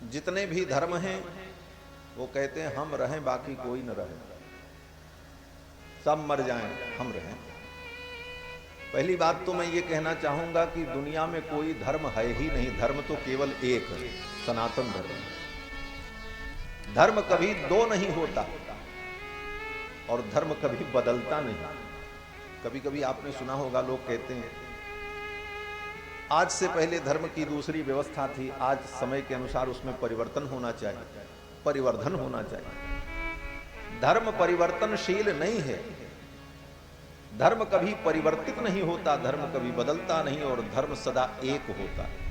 जितने भी धर्म हैं वो कहते हैं हम रहें बाकी कोई न रहे, सब मर जाएं हम रहें। पहली बात तो मैं ये कहना चाहूंगा कि दुनिया में कोई धर्म है ही नहीं, धर्म तो केवल एक है, सनातन धर्म। धर्म कभी दो नहीं होता और धर्म कभी बदलता नहीं। कभी कभी आपने सुना होगा लोग कहते हैं आज से पहले धर्म की दूसरी व्यवस्था थी, आज समय के अनुसार उसमें परिवर्तन होना चाहिए, परिवर्धन होना चाहिए। धर्म परिवर्तनशील नहीं है, धर्म कभी परिवर्तित नहीं होता, धर्म कभी बदलता नहीं और धर्म सदा एक होता है।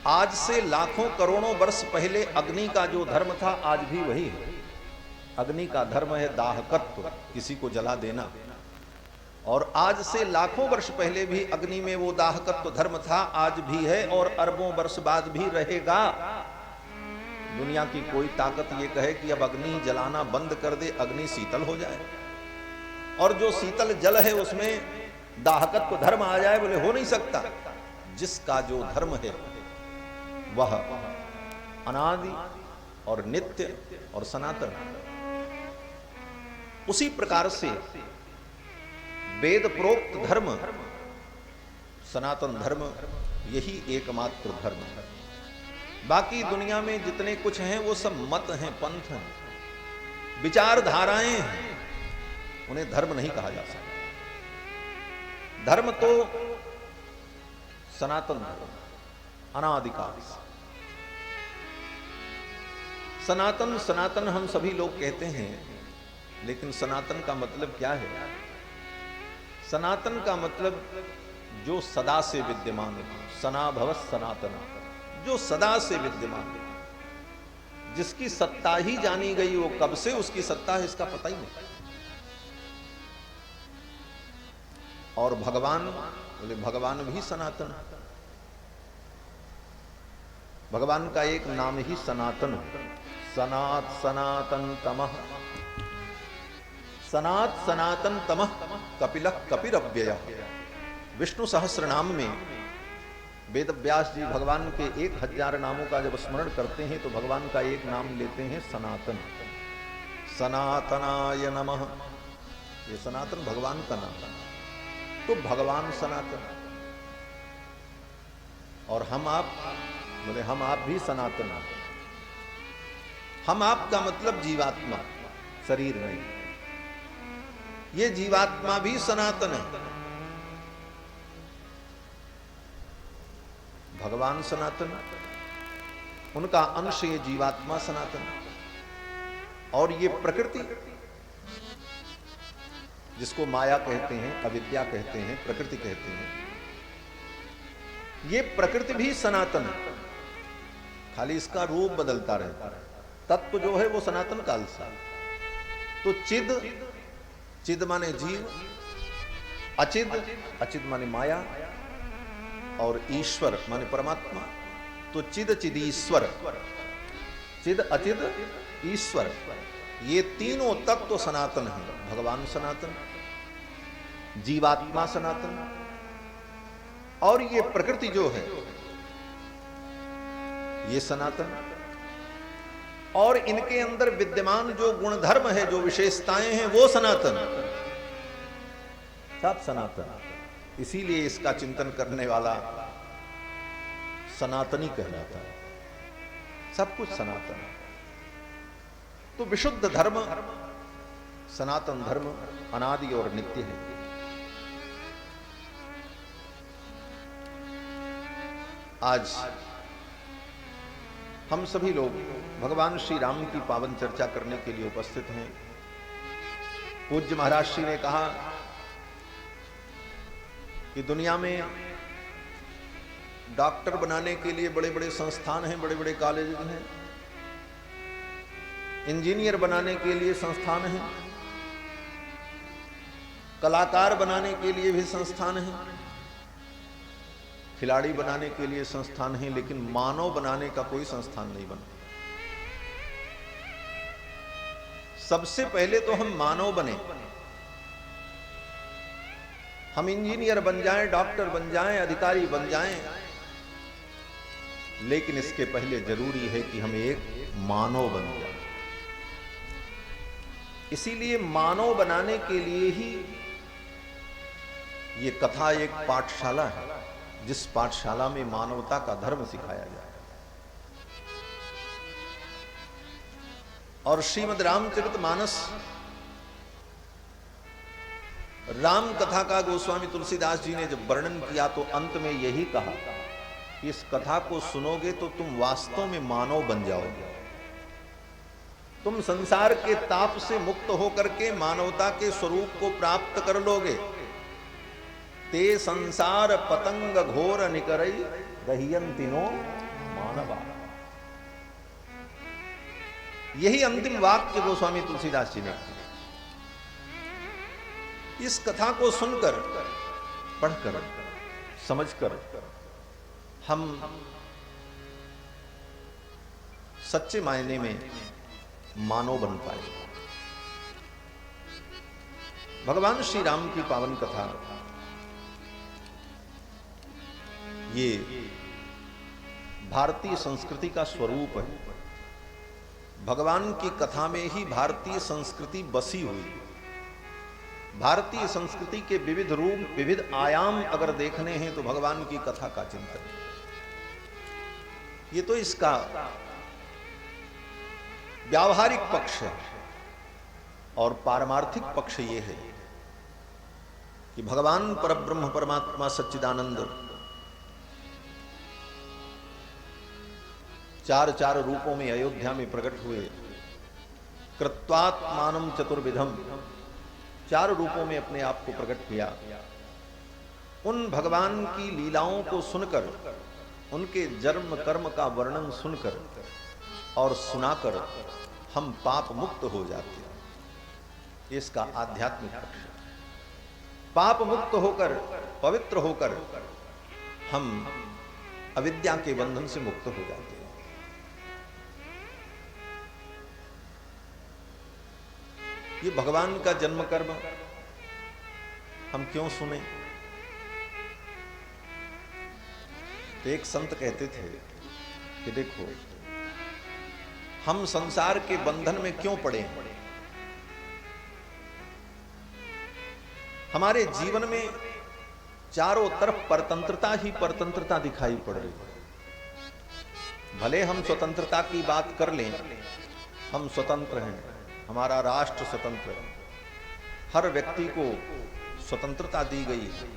आज से लाखों करोड़ों वर्ष पहले अग्नि का जो धर्म था आज भी वही है। अग्नि का धर्म है दाहकत्व, किसी को जला देना, और आज से लाखों वर्ष पहले भी अग्नि में वो दाहकत्व धर्म था, आज भी है और अरबों वर्ष बाद भी रहेगा। दुनिया की कोई ताकत ये कहे कि अब अग्नि जलाना बंद कर दे, अग्नि शीतल हो जाए और जो शीतल जल है उसमें दाहकत्व धर्म आ जाए, बोले हो नहीं सकता। जिसका जो धर्म है वह अनादि और नित्य और सनातन। उसी प्रकार से वेद प्रोक्त धर्म सनातन धर्म यही एकमात्र धर्म है। बाकी दुनिया में जितने कुछ हैं वो सब मत हैं, पंथ हैं, विचारधाराएं हैं, उन्हें धर्म नहीं कहा जा सकता। धर्म तो सनातन धर्म, अनादिकाल से सनातन। सनातन हम सभी लोग कहते हैं, लेकिन सनातन का मतलब क्या है? सनातन का मतलब जो सदा से विद्यमान है, सना भवत् सनातना, जो सदा से विद्यमान है, जिसकी सत्ता ही जानी गई, वो कब से उसकी सत्ता है इसका पता ही नहीं। और भगवान बोले भगवान भी सनातन, भगवान का एक नाम ही सनातन है। सनात सनातन तमः, सनात सनातन तमः कपिलः कपिरव्ययः। विष्णु सहस्र नाम में वेद व्यास जी भगवान के 1000 नामों का जब स्मरण करते हैं तो भगवान का एक नाम लेते हैं सनातन। सनातनाय नमः, ये सनातन भगवान का नाम है। तो भगवान सनातन और हम आप बोले हम आप भी सनातन। हम आप का मतलब जीवात्मा, शरीर नहीं। ये जीवात्मा भी सनातन है। भगवान सनातन, उनका अंश ये जीवात्मा सनातन। और ये प्रकृति जिसको माया कहते हैं, अविद्या कहते हैं, प्रकृति कहते हैं, ये प्रकृति भी सनातन है, खाली इसका रूप बदलता रहता है। तत्व जो है वो सनातन काल से। तो चिद, चिद माने जीव, अचिद, अचिद माने माया, और ईश्वर माने परमात्मा। तो चिद चिदीश्वर, चिद अचिद ईश्वर, ये तीनों तत्व तो सनातन है। भगवान सनातन, जीवात्मा सनातन, और ये प्रकृति जो है ये सनातन। और इनके अंदर विद्यमान जो गुण धर्म है, जो विशेषताएं हैं, वो सनातन, सब सनातन। इसीलिए इसका चिंतन करने वाला सनातनी कहलाता है। सब कुछ सनातन है। तो विशुद्ध धर्म सनातन धर्म अनादि और नित्य है। आज हम सभी लोग भगवान श्री राम की पावन चर्चा करने के लिए उपस्थित हैं। पूज्य महाराज श्री ने कहा कि दुनिया में डॉक्टर बनाने के लिए बड़े बड़े संस्थान हैं, बड़े बड़े कॉलेज हैं, इंजीनियर बनाने के लिए संस्थान हैं, कलाकार बनाने के लिए भी संस्थान हैं, खिलाड़ी बनाने के लिए संस्थान हैं, लेकिन मानव बनाने का कोई संस्थान नहीं बना। सबसे पहले तो हम मानव बने। हम इंजीनियर बन जाएं, डॉक्टर बन जाएं, अधिकारी बन जाएं, लेकिन इसके पहले जरूरी है कि हम एक मानव बन जाए। इसीलिए मानव बनाने के लिए ही ये कथा एक पाठशाला है, जिस पाठशाला में मानवता का धर्म सिखाया जाए। और श्रीमद् रामचरितमानस राम कथा का गोस्वामी तुलसीदास जी ने जब वर्णन किया तो अंत में यही कहा कि इस कथा को सुनोगे तो तुम वास्तव में मानव बन जाओगे। तुम संसार के ताप से मुक्त होकर के मानवता के स्वरूप को प्राप्त कर लोगे। ते संसार पतंग घोर निकरई दहियंतिनो मानवा। यही अंतिम वाक्य गोस्वामी तुलसीदास जी ने। इस कथा को सुनकर, पढ़कर, समझकर हम सच्चे मायने में मानव बन पाए। भगवान श्री राम की पावन कथा ये भारतीय संस्कृति का स्वरूप है। भगवान की कथा में ही भारतीय संस्कृति बसी हुई। भारतीय संस्कृति के विविध रूप, विविध आयाम अगर देखने हैं तो भगवान की कथा का चिंतन। ये तो इसका व्यावहारिक पक्ष है। और पारमार्थिक पक्ष ये है कि भगवान परब्रह्म परमात्मा सच्चिदानंद चार चार रूपों में अयोध्या में प्रकट हुए। कृत्वात्मानं चतुर्विधम, चार रूपों में अपने आप को प्रकट किया। उन भगवान की लीलाओं को सुनकर, उनके जन्म कर्म का वर्णन सुनकर और सुनाकर हम पाप मुक्त हो जाते हैं। इसका आध्यात्मिक पक्ष। पाप मुक्त होकर, पवित्र होकर हम अविद्या के बंधन से मुक्त हो जाते हैं। ये भगवान का जन्म कर्म हम क्यों सुने? तो एक संत कहते थे कि देखो, हम संसार के बंधन में क्यों पड़े हैं? हमारे जीवन में चारों तरफ परतंत्रता ही परतंत्रता दिखाई पड़ रही है। भले हम स्वतंत्रता की बात कर लें, हम स्वतंत्र हैं, हमारा राष्ट्र स्वतंत्र है, हर व्यक्ति को स्वतंत्रता दी गई है,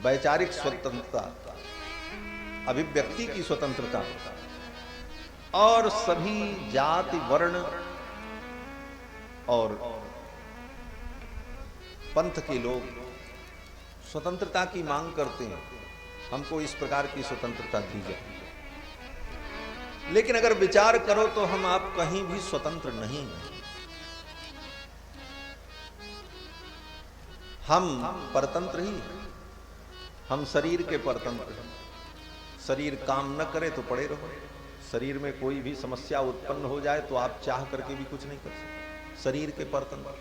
वैचारिक स्वतंत्रता, अभिव्यक्ति की स्वतंत्रता, और सभी जाति वर्ण और पंथ के लोग स्वतंत्रता की मांग करते हैं। हमको इस प्रकार की स्वतंत्रता दी जाए। लेकिन अगर विचार करो तो हम आप कहीं भी स्वतंत्र नहीं हैं। हम परतंत्र ही हैं। हम शरीर के परतंत्र हैं। शरीर काम न करे तो पड़े रहो। शरीर में कोई भी समस्या उत्पन्न हो जाए तो आप चाह करके भी कुछ नहीं कर सकते। शरीर के परतंत्र।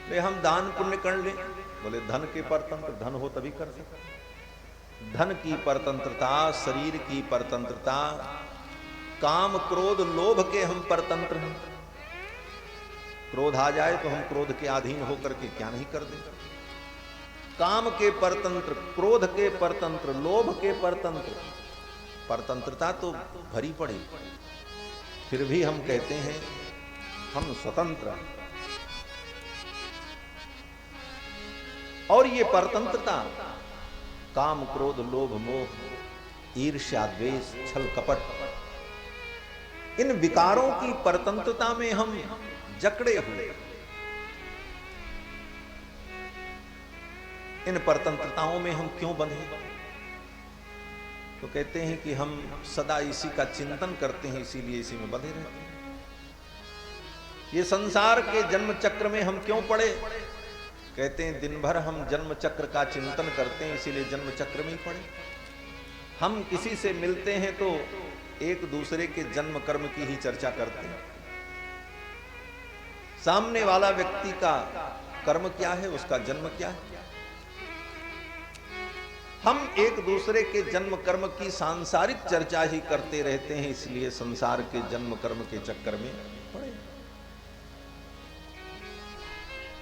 ले हम दान पुण्य कर लें, बोले धन के परतंत्र, धन हो तभी कर सकते। धन की परतंत्रता, शरीर की परतंत्रता, काम क्रोध लोभ के हम परतंत्र हैं। क्रोध आ जाए तो हम क्रोध के अधीन होकर के क्या नहीं कर दें। काम के परतंत्र, क्रोध के परतंत्र, लोभ के परतंत्र, परतंत्रता तो भरी पड़ी। फिर भी हम कहते हैं हम स्वतंत्र। और ये परतंत्रता, काम क्रोध लोभ मोह, ईर्ष्या द्वेष छल कपट, इन विकारों की परतंत्रता में हम जकड़े हुए। इन परतंत्रताओं में हम क्यों बंधे? तो कहते हैं कि हम सदा इसी का चिंतन करते हैं, इसीलिए इसी में बंधे रहते हैं। ये संसार के जन्म चक्र में हम क्यों पड़े? कहते हैं दिन भर हम जन्म चक्र का चिंतन करते हैं, इसीलिए जन्म चक्र में ही पड़े। हम किसी से मिलते हैं तो एक दूसरे के जन्म कर्म की ही चर्चा करते हैं। सामने वाला व्यक्ति का कर्म क्या है, उसका जन्म क्या है। हम एक दूसरे के जन्म कर्म की सांसारिक चर्चा ही करते रहते हैं, इसलिए संसार के जन्म कर्म के चक्कर में पड़े।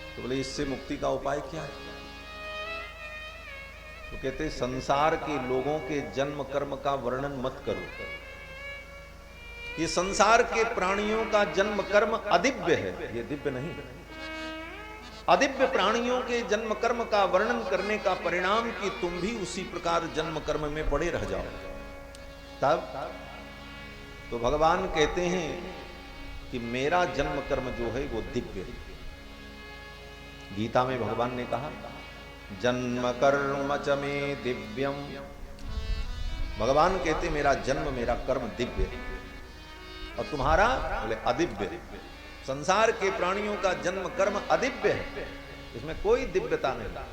तो बोले इससे मुक्ति का उपाय क्या है? तो कहते संसार के लोगों के जन्म कर्म का वर्णन मत करो। ये संसार के प्राणियों का जन्म कर्म अदिव्य है, ये दिव्य नहीं। अदिव्य प्राणियों के जन्म कर्म का वर्णन करने का परिणाम कि तुम भी उसी प्रकार जन्म कर्म में पड़े रह जाओ। तब तो भगवान कहते हैं कि मेरा जन्म कर्म जो है वो दिव्य है। गीता में भगवान ने कहा जन्म कर्म च मे दिव्यम। भगवान कहते मेरा जन्म मेरा कर्म दिव्य है और तुम्हारा बोले अदिव्य। संसार के प्राणियों का जन्म कर्म अदिव्य है, इसमें कोई दिव्यता नहीं।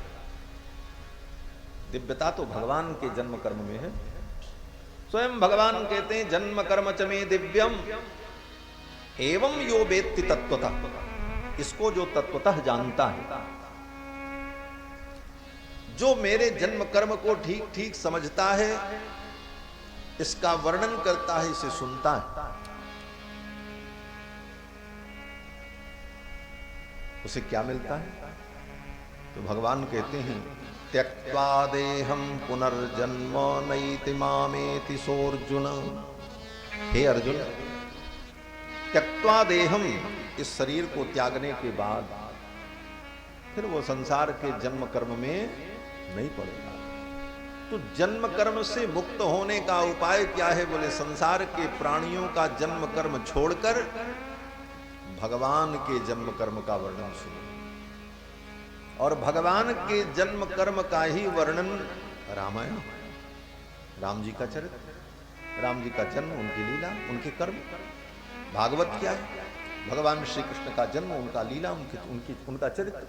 दिव्यता तो भगवान के जन्म कर्म में है। स्वयं भगवान कहते हैं जन्म कर्म च मे दिव्यम एवं यो वेत्ति तत्वतः। इसको जो तत्वतः जानता है, जो मेरे जन्म कर्म को ठीक ठीक समझता है, इसका वर्णन करता है, इसे सुनता है, उसे क्या मिलता है? तो भगवान कहते हैं त्यक्त्वा देहं पुनर्जन्म नैति मामेति सोऽर्जुन। हे अर्जुन, त्यक्त्वा देहं, इस शरीर को त्यागने के बाद फिर वो संसार के जन्म कर्म में नहीं पड़ेगा। तो जन्म कर्म से मुक्त होने का उपाय क्या है? बोले संसार के प्राणियों का जन्म कर्म छोड़कर भगवान के जन्म कर्म का वर्णन सुनो। और भगवान के जन्म कर्म का ही वर्णन रामायण, राम जी का चरित्र, राम जी का जन्म, उनकी लीला, उनके कर्म। भागवत क्या है? भगवान श्री कृष्ण का जन्म, उनका लीला, उनका चरित्र,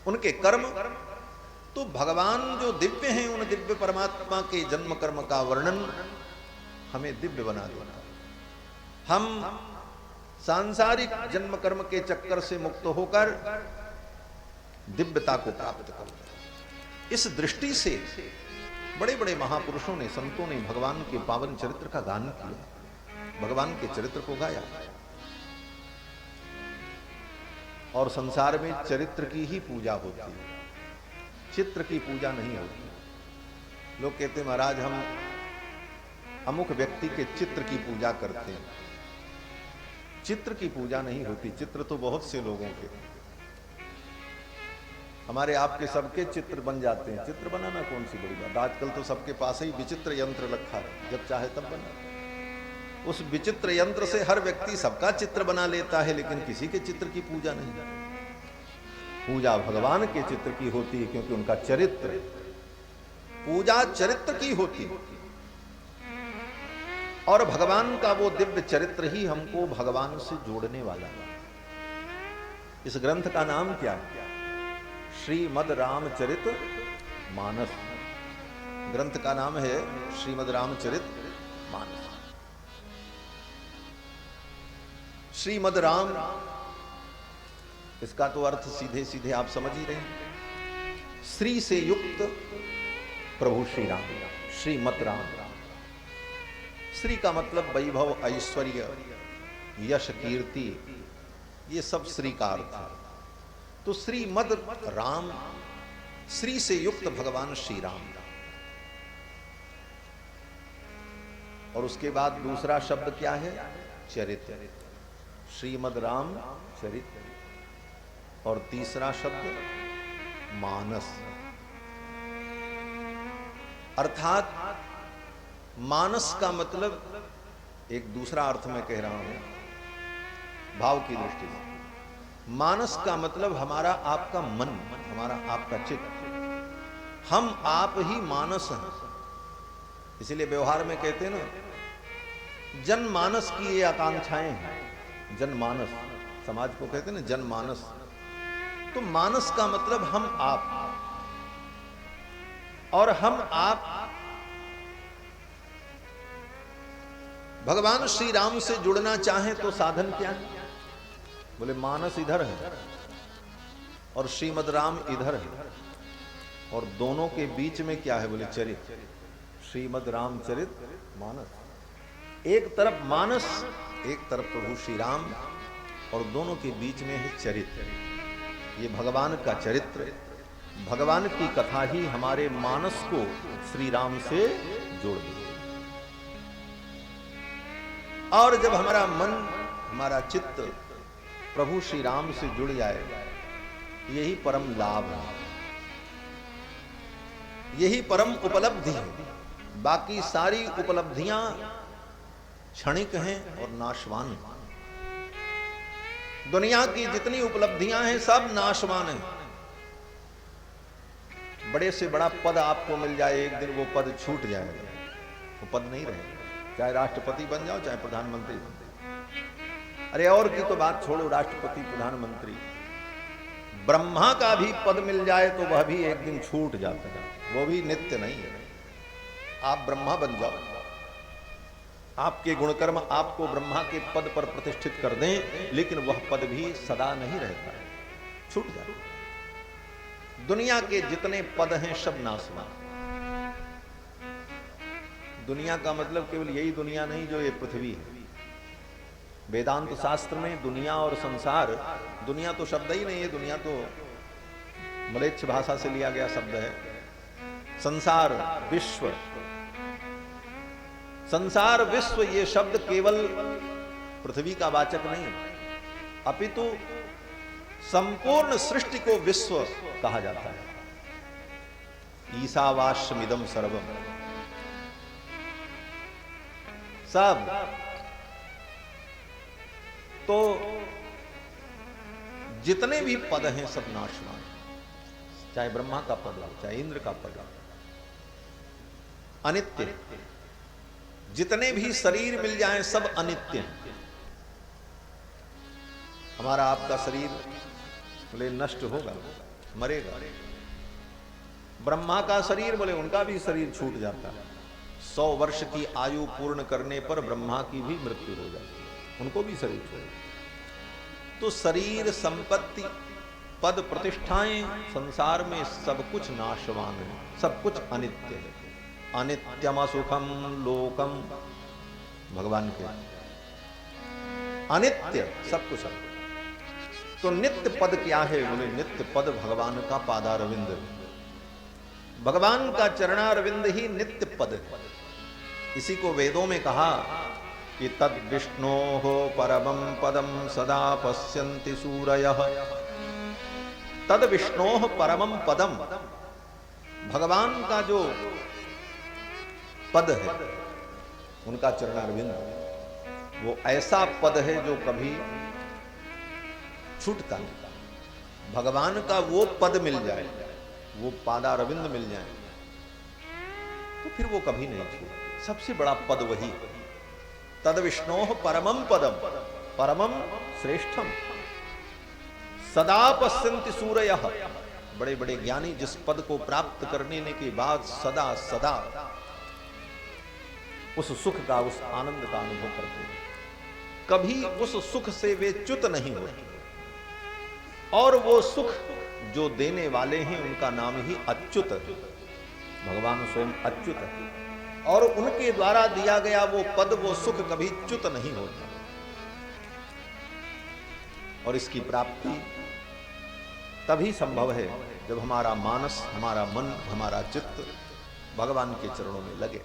उनके कर्म। तो भगवान जो दिव्य हैं, उन दिव्य परमात्मा के जन्म कर्म का वर्णन हमें दिव्य बना देता। हम सांसारिक जन्म कर्म के चक्कर से मुक्त होकर दिव्यता को प्राप्त करते हैं। इस दृष्टि से बड़े बड़े महापुरुषों ने, संतों ने भगवान के पावन चरित्र का गान किया, भगवान के चरित्र को गाया। और संसार में चरित्र की ही पूजा होती है, चित्र की पूजा नहीं होती। लोग कहते महाराज हम अमुक व्यक्ति के चित्र की पूजा करते हैं। चित्र की पूजा नहीं होती। चित्र तो बहुत से लोगों के, हमारे आपके सबके चित्र बन जाते हैं। चित्र बनाना कौन सी बड़ी बात। आजकल तो सबके पास ही विचित्र यंत्र रखा है, जब चाहे तब बना। उस विचित्र यंत्र से हर व्यक्ति सबका चित्र बना लेता है, लेकिन किसी के चित्र की पूजा नहीं। पूजा भगवान के चित्र की होती है, क्योंकि उनका चरित्र, पूजा चरित्र की होती है। और भगवान का वो दिव्य चरित्र ही हमको भगवान से जोड़ने वाला है। इस ग्रंथ का नाम क्या है? श्रीमद् रामचरित मानस। ग्रंथ का नाम है श्रीमद् रामचरित मानस। श्रीमद् राम, इसका तो अर्थ सीधे सीधे आप समझ ही रहे हैं। श्री से युक्त प्रभु श्री राम, श्रीमद् राम। श्री का मतलब वैभव, ऐश्वर्य, यश, कीर्ति, ये सब श्री का अर्थ है। तो श्रीमद् राम, श्री से युक्त भगवान श्री राम। और उसके बाद दूसरा शब्द क्या है? चरित्र। श्रीमद् राम चरित्र। और तीसरा शब्द मानस। अर्थात मानस का मतलब एक दूसरा अर्थ में कह रहा हूं, भाव की दृष्टि से। मानस का मतलब हमारा आपका मन, हमारा आपका चित्त। हम आप ही मानस हैं। इसीलिए व्यवहार में कहते हैं ना, जनमानस की ये आकांक्षाएं हैं। जनमानस, समाज को कहते हैं ना जनमानस। तो मानस का मतलब हम आप, और हम आप भगवान श्री राम से जुड़ना चाहें तो साधन क्या है? बोले मानस इधर है और श्रीमद् राम इधर है। और दोनों के बीच में क्या है? बोले चरित्र, श्रीमद् रामचरित मानस। एक तरफ मानस, एक तरफ प्रभु श्री राम, और दोनों के बीच में है चरित्र। ये भगवान का चरित्र, भगवान की कथा ही हमारे मानस को श्री राम से जोड़ देती। और जब हमारा मन, हमारा चित्त प्रभु श्री राम से जुड़ जाए, यही परम लाभ है, यही परम उपलब्धि है। बाकी सारी उपलब्धियां क्षणिक हैं और नाशवान हैं। दुनिया की जितनी उपलब्धियां हैं सब नाशवान हैं। बड़े से बड़ा पद आपको मिल जाए, एक दिन वो पद छूट जाएगा, वो पद नहीं रहेगा। चाहे राष्ट्रपति बन जाओ, चाहे प्रधानमंत्री बन जाओ। अरे और की तो बात छोड़ो, राष्ट्रपति प्रधानमंत्री, ब्रह्मा का भी पद मिल जाए तो वह भी एक दिन छूट जाता है, वो भी नित्य नहीं है। आप ब्रह्मा बन जाओ, आपके गुणकर्म आपको ब्रह्मा के पद पर प्रतिष्ठित कर दें, लेकिन वह पद भी सदा नहीं रहता है, छूट जाता है। दुनिया के जितने पद हैं सब नाशवान। दुनिया का मतलब केवल यही दुनिया नहीं जो ये पृथ्वी है। वेदांत शास्त्र में दुनिया और संसार, दुनिया तो शब्द ही नहीं है, दुनिया तो मलेच्छ भाषा से लिया गया शब्द है। संसार, विश्व, संसार विश्व, ये शब्द केवल पृथ्वी का वाचक नहीं, अपितु संपूर्ण सृष्टि को विश्व कहा जाता है। ईशावास्यमिदं सर्वम, सब। तो जितने भी पद हैं सब नाशवान, चाहे ब्रह्मा का पद हो, चाहे इंद्र का पद हो, अनित्य। जितने भी शरीर मिल जाएं सब अनित्य हैं। हमारा आपका शरीर बोले नष्ट होगा, मरेगा। ब्रह्मा का शरीर बोले उनका भी शरीर छूट जाता है। 100 वर्ष की आयु पूर्ण करने पर ब्रह्मा की भी मृत्यु हो जाती है, उनको भी शरीर छोड़। तो शरीर, संपत्ति, पद, प्रतिष्ठाएं, संसार में सब कुछ नाशवान है, सब कुछ अनित्य है। अनित्यम सुखम लोकम, भगवान के अनित्य सब कुछ है। तो नित्य पद क्या है? बोले नित्य पद भगवान का पादारविंद, भगवान का चरणारविंद ही नित्य पद है। इसी को वेदों में कहा कि तद विष्णोः परमं पदं सदा पश्यन्ति सूरयः। तद विष्णोः परमं पदम, भगवान का जो पद है, उनका चरणारविंद, वो ऐसा पद है जो कभी छूटता नहीं। भगवान का वो पद मिल जाए, वो पादारविंद मिल जाए, तो फिर वो कभी नहीं छूटता। सबसे बड़ा पद वही है। तद विष्णोः परमं पदम, परमं श्रेष्ठम, सदा पश्यन्ति सूरयः। बड़े बड़े ज्ञानी जिस पद को प्राप्त करने के बाद सदा सदा उस सुख का, उस आनंद का अनुभव करते हैं, कभी उस सुख से वे च्युत नहीं होते। और वो सुख जो देने वाले हैं उनका नाम ही अच्युत है। भगवान स्वयं अच्युत है, और उनके द्वारा दिया गया वो पद, वो सुख कभी च्युत नहीं होता। और इसकी प्राप्ति तभी संभव है जब हमारा मानस, हमारा मन, हमारा चित्त भगवान के चरणों में लगे।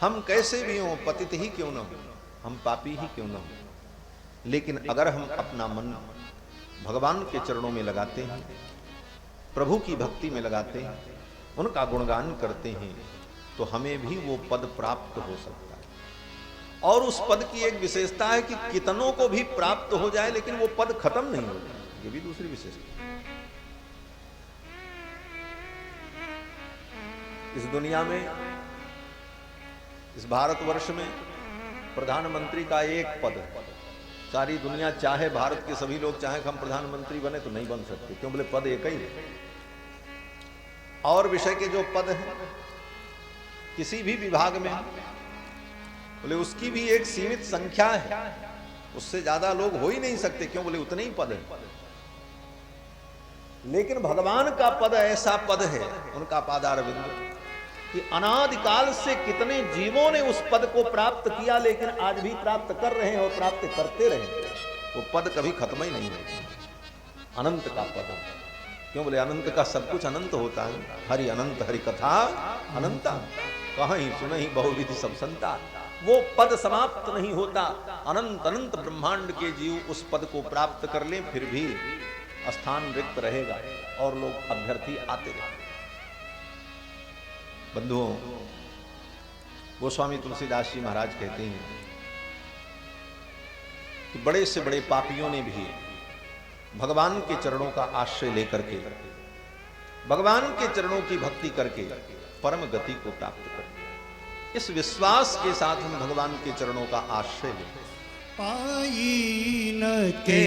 हम कैसे भी हों, पतित ही क्यों न हो, हम पापी ही क्यों न हो, लेकिन अगर हम अपना मन भगवान के चरणों में लगाते हैं, प्रभु की भक्ति में लगाते हैं, उनका गुणगान करते हैं, तो हमें भी वो पद प्राप्त हो सकता है। और उस पद की एक विशेषता है कि कितनों को भी प्राप्त हो जाए, लेकिन वो पद खत्म नहीं होता, ये भी दूसरी विशेषता है। इस दुनिया में, इस भारतवर्ष में प्रधानमंत्री का एक पद है। सारी दुनिया चाहे, भारत के सभी लोग चाहे हम प्रधानमंत्री बने तो नहीं बन सकते, क्यों? बोले पद एक ही है। और विषय के जो पद हैं किसी भी विभाग में, बोले उसकी भी एक सीमित संख्या है, उससे ज्यादा लोग हो ही नहीं सकते, क्यों? बोले उतने ही पद हैं। लेकिन भगवान का पद ऐसा पद है, उनका पादारविंद, कि अनादिकाल से कितने जीवों ने उस पद को प्राप्त किया, लेकिन आज भी प्राप्त कर रहे हैं और प्राप्त करते रहे। वो पद कभी खत्म ही नहीं होता, अनंत का पद। क्यों बोले? अनंत का सब कुछ अनंत होता है। हरि अनंत हरि कथा अनंता, कहीं सुने ही बहुविधि सब संता। वो पद समाप्त नहीं होता। अनंत अनंत ब्रह्मांड के जीव उस पद को प्राप्त कर लें, फिर भी स्थान रिक्त रहेगा और लोग अभ्यर्थी आते रहेंगे। बंधुओं, गोस्वामी तुलसीदास जी महाराज कहते हैं कि बड़े से बड़े पापियों ने भी भगवान के चरणों का आश्रय लेकर के, भगवान के चरणों की भक्ति करके परम गति को प्राप्त कर लिया। इस विश्वास के साथ हम भगवान के चरणों का आश्रय लें। पाई न के